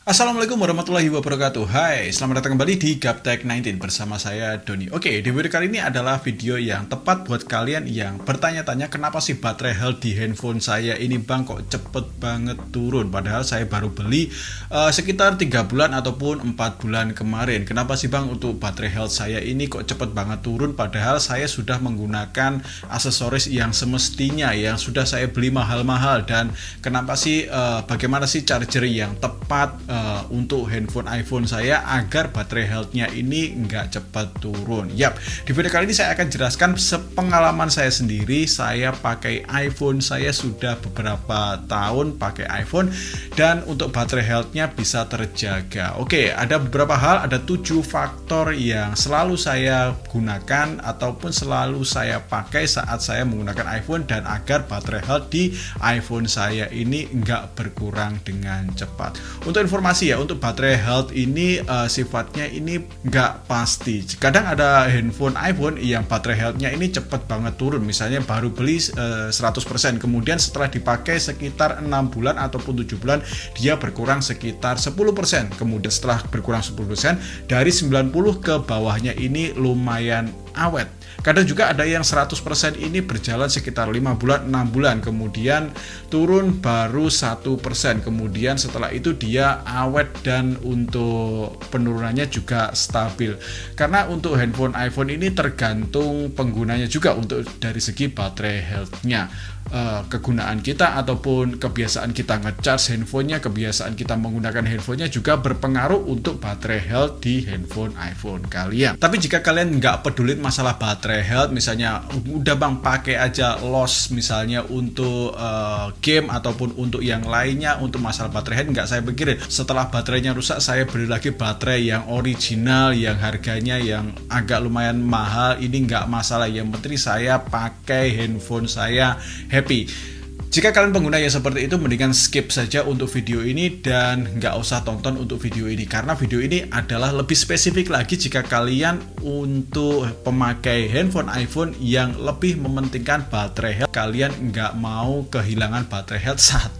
Assalamualaikum warahmatullahi wabarakatuh. Hai, selamat datang kembali di Gaptek 19 bersama saya Doni. Oke, di video kali ini adalah video yang tepat buat kalian yang bertanya-tanya kenapa sih baterai health di handphone saya ini bang kok cepet banget turun. Padahal saya baru beli sekitar 3 bulan ataupun 4 bulan kemarin. Kenapa sih bang untuk baterai health saya ini kok cepet banget turun padahal saya sudah menggunakan aksesoris yang semestinya yang sudah saya beli mahal-mahal. Dan kenapa sih bagaimana sih charger yang tepat untuk handphone iPhone saya agar baterai health-nya ini nggak cepat turun. Yap, di video kali ini saya akan jelaskan sepengalaman saya sendiri. Saya pakai iPhone, saya sudah beberapa tahun pakai iPhone dan untuk baterai health-nya bisa terjaga. Oke, ada beberapa hal, ada 7 faktor yang selalu saya gunakan ataupun selalu saya pakai saat saya menggunakan iPhone dan agar baterai health di iPhone saya ini nggak berkurang dengan cepat. Untuk informasi ya, untuk baterai health ini sifatnya ini nggak pasti. Kadang ada handphone iPhone yang baterai health-nya ini cepet banget turun. Misalnya baru beli 100%, kemudian setelah dipakai sekitar 6 bulan ataupun 7 bulan dia berkurang sekitar 10%. Kemudian setelah berkurang 10% dari 90 ke bawahnya ini lumayan awet. Kadang juga ada yang 100% ini berjalan sekitar 5 bulan, 6 bulan, kemudian turun baru 1%, kemudian setelah itu dia awet dan untuk penurunannya juga stabil. Karena untuk handphone iPhone ini tergantung penggunanya juga untuk dari segi baterai health-nya. Kegunaan kita ataupun kebiasaan kita ngecharge handphonenya, kebiasaan kita menggunakan handphonenya juga berpengaruh untuk baterai health di handphone iPhone kalian. Tapi jika kalian nggak peduli masalah baterai health, misalnya udah bang pakai aja loss misalnya untuk game ataupun untuk yang lainnya, untuk masalah baterai health nggak saya pikirin. Setelah baterainya rusak saya beli lagi baterai yang original yang harganya yang agak lumayan mahal, ini nggak masalah, yang penting saya pakai handphone saya happy. Jika kalian pengguna yang seperti itu, mendingan skip saja untuk video ini dan nggak usah tonton untuk video ini, karena video ini adalah lebih spesifik lagi jika kalian untuk pemakai handphone iPhone yang lebih mementingkan baterai health, kalian nggak mau kehilangan baterai health 1%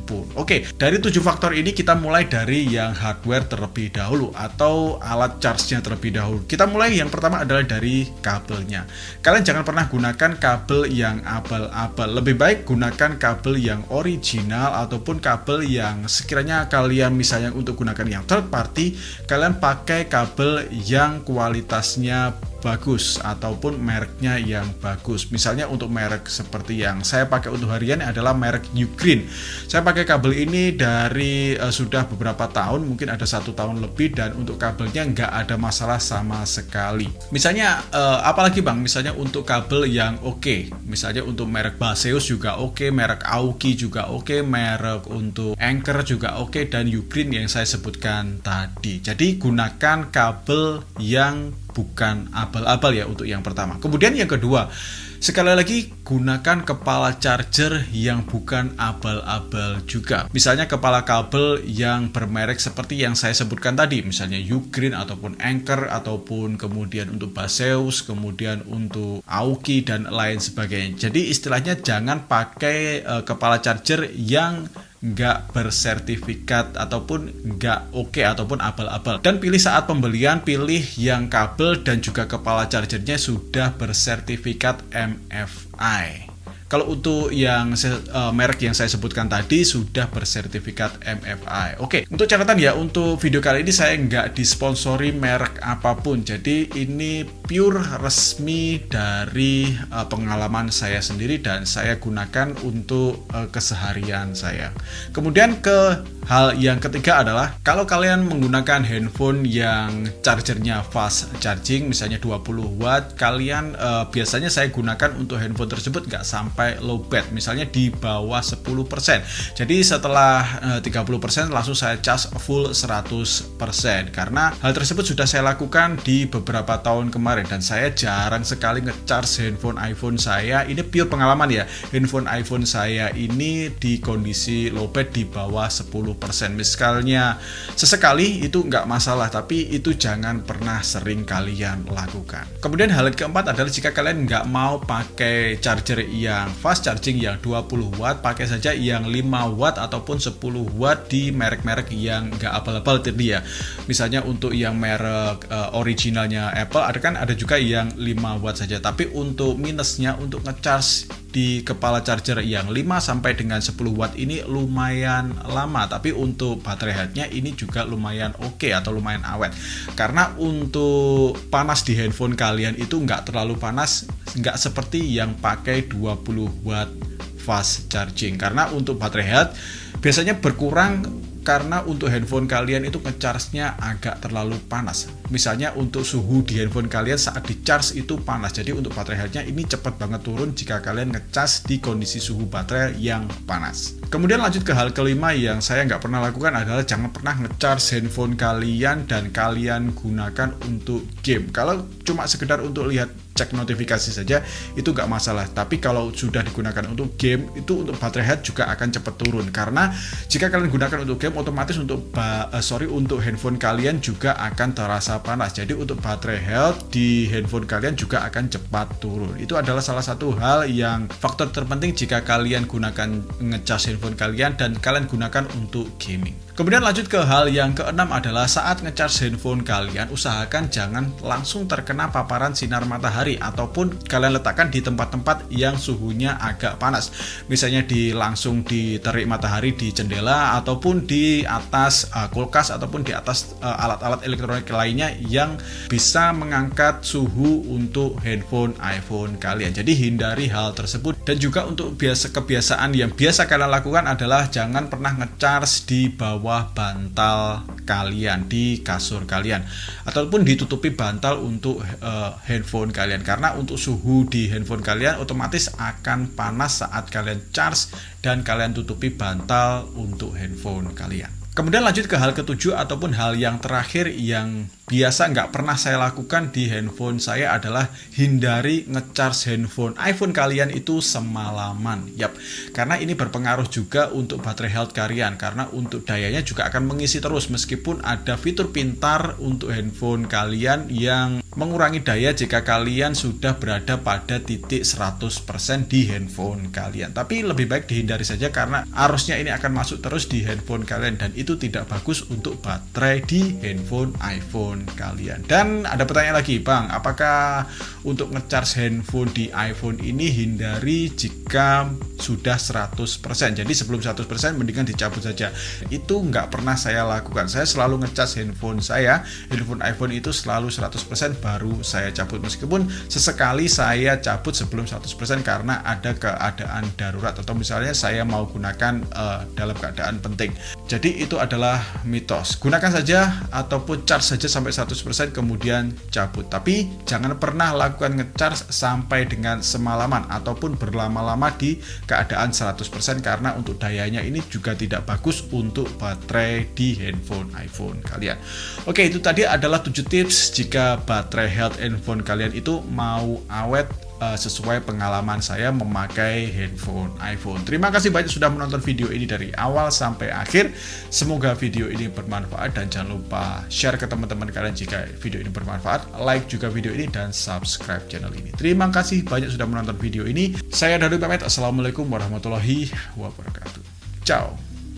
pun. Oke, dari 7 faktor ini kita mulai dari yang hardware terlebih dahulu atau alat charge-nya terlebih dahulu. Kita mulai yang pertama adalah dari kabelnya. Kalian jangan pernah gunakan kabel yang abal-abal, lebih baik gunakan kabel yang original ataupun kabel yang sekiranya kalian misalnya untuk gunakan yang third party, kalian pakai kabel yang kualitasnya bagus ataupun mereknya yang bagus. Misalnya untuk merek seperti yang saya pakai untuk harian adalah merek Ugreen. Saya pakai kabel ini dari sudah beberapa tahun, mungkin ada 1 tahun lebih, dan untuk kabelnya nggak ada masalah sama sekali. Misalnya apalagi bang, misalnya untuk kabel yang oke, misalnya untuk merek Baseus juga oke, merek Aoki juga oke, merek untuk Anker juga oke, dan Ugreen yang saya sebutkan tadi. Jadi gunakan kabel yang bukan abal-abal ya untuk yang pertama. Kemudian yang kedua, sekali lagi gunakan kepala charger yang bukan abal-abal juga. Misalnya kepala kabel yang bermerek seperti yang saya sebutkan tadi, misalnya Ugreen ataupun Anker ataupun kemudian untuk Baseus, kemudian untuk Aoki dan lain sebagainya. Jadi istilahnya jangan pakai kepala charger yang nggak bersertifikat ataupun nggak oke ataupun abal-abal. Dan pilih saat pembelian, pilih yang kabel dan juga kepala chargernya sudah bersertifikat MFI. Kalau untuk yang merek yang saya sebutkan tadi sudah bersertifikat MFI. Oke, untuk catatan ya, untuk video kali ini saya nggak disponsori merek apapun. Jadi ini pure resmi dari pengalaman saya sendiri dan saya gunakan untuk keseharian saya. Kemudian ke hal yang ketiga adalah kalau kalian menggunakan handphone yang chargernya fast charging, misalnya 20 watt, kalian biasanya saya gunakan untuk handphone tersebut nggak sampai low bat, misalnya di bawah 10%. Jadi setelah 30% langsung saya charge full 100%, karena hal tersebut sudah saya lakukan di beberapa tahun kemarin dan saya jarang sekali nge-charge handphone iPhone saya. Ini pure pengalaman ya, handphone iPhone saya ini di kondisi low bat di bawah 10%. Misalnya sesekali itu nggak masalah, tapi itu jangan pernah sering kalian lakukan. Kemudian hal keempat adalah jika kalian nggak mau pakai charger yang yang fast charging yang 20 watt, pakai saja yang 5 watt ataupun 10 watt di merek-merek yang nggak abal-abal tadi ya. Misalnya untuk yang merek originalnya Apple ada juga yang 5 watt saja. Tapi untuk minusnya untuk ngecharge di kepala charger yang 5 sampai dengan 10 watt ini lumayan lama, tapi untuk baterai health-nya ini juga lumayan oke atau lumayan awet. Karena untuk panas di handphone kalian itu nggak terlalu panas, nggak seperti yang pakai 20 watt fast charging. Karena untuk baterai health biasanya berkurang karena untuk handphone kalian itu ngecharge-nya agak terlalu panas. Misalnya untuk suhu di handphone kalian saat di-charge itu panas. Jadi untuk baterai health-nya ini cepat banget turun jika kalian ngecharge di kondisi suhu baterai yang panas. Kemudian lanjut ke hal kelima yang saya nggak pernah lakukan adalah jangan pernah ngecharge handphone kalian dan kalian gunakan untuk game. Kalau cuma sekedar untuk lihat cek notifikasi saja itu nggak masalah, tapi kalau sudah digunakan untuk game itu untuk baterai health juga akan cepat turun. Karena jika kalian gunakan untuk game otomatis untuk handphone kalian juga akan terasa panas. Jadi untuk baterai health di handphone kalian juga akan cepat turun. Itu adalah salah satu hal yang faktor terpenting jika kalian gunakan ngecas handphone kalian dan kalian gunakan untuk gaming. Kemudian lanjut ke hal yang keenam adalah saat ngecharge handphone kalian usahakan jangan langsung terkena paparan sinar matahari ataupun kalian letakkan di tempat-tempat yang suhunya agak panas. Misalnya langsung diterik matahari di jendela ataupun di atas kulkas ataupun di atas alat-alat elektronik lainnya yang bisa mengangkat suhu untuk handphone iPhone kalian. Jadi hindari hal tersebut. Dan juga untuk kebiasaan yang biasa kalian lakukan adalah jangan pernah ngecharge di bawah bantal kalian, di kasur kalian, ataupun ditutupi bantal untuk handphone kalian. Karena untuk suhu di handphone kalian otomatis akan panas saat kalian charge dan kalian tutupi bantal untuk handphone kalian. Kemudian lanjut ke hal ketujuh ataupun hal yang terakhir yang biasa nggak pernah saya lakukan di handphone saya adalah hindari ngecharge handphone iPhone kalian itu semalaman. Karena ini berpengaruh juga untuk baterai health kalian, karena untuk dayanya juga akan mengisi terus meskipun ada fitur pintar untuk handphone kalian yang mengurangi daya jika kalian sudah berada pada titik 100% di handphone kalian. Tapi lebih baik dihindari saja karena arusnya ini akan masuk terus di handphone kalian dan itu tidak bagus untuk baterai di handphone iPhone kalian. Dan ada pertanyaan lagi, Bang, apakah untuk ngecharge handphone di iPhone ini hindari jika sudah 100%? Jadi sebelum 100% mendingan dicabut saja. Itu nggak pernah saya lakukan. Saya selalu ngecharge handphone saya, handphone iPhone itu selalu 100% baru saya cabut, meskipun sesekali saya cabut sebelum 100% karena ada keadaan darurat atau misalnya saya mau gunakan dalam keadaan penting. Jadi itu adalah mitos. Gunakan saja ataupun charge saja sampai 100% kemudian cabut. Tapi jangan pernah lakukan ngecharge sampai dengan semalaman ataupun berlama-lama di keadaan 100% karena untuk dayanya ini juga tidak bagus untuk baterai di handphone iPhone kalian. Oke, itu tadi adalah 7 tips jika baterai health handphone kalian itu mau awet sesuai pengalaman saya memakai handphone iPhone. Terima kasih banyak sudah menonton video ini dari awal sampai akhir. Semoga video ini bermanfaat dan jangan lupa share ke teman-teman kalian jika video ini bermanfaat, like juga video ini dan subscribe channel ini. Terima kasih banyak sudah menonton video ini. Saya Daru pamit. Assalamualaikum warahmatullahi wabarakatuh. Ciao.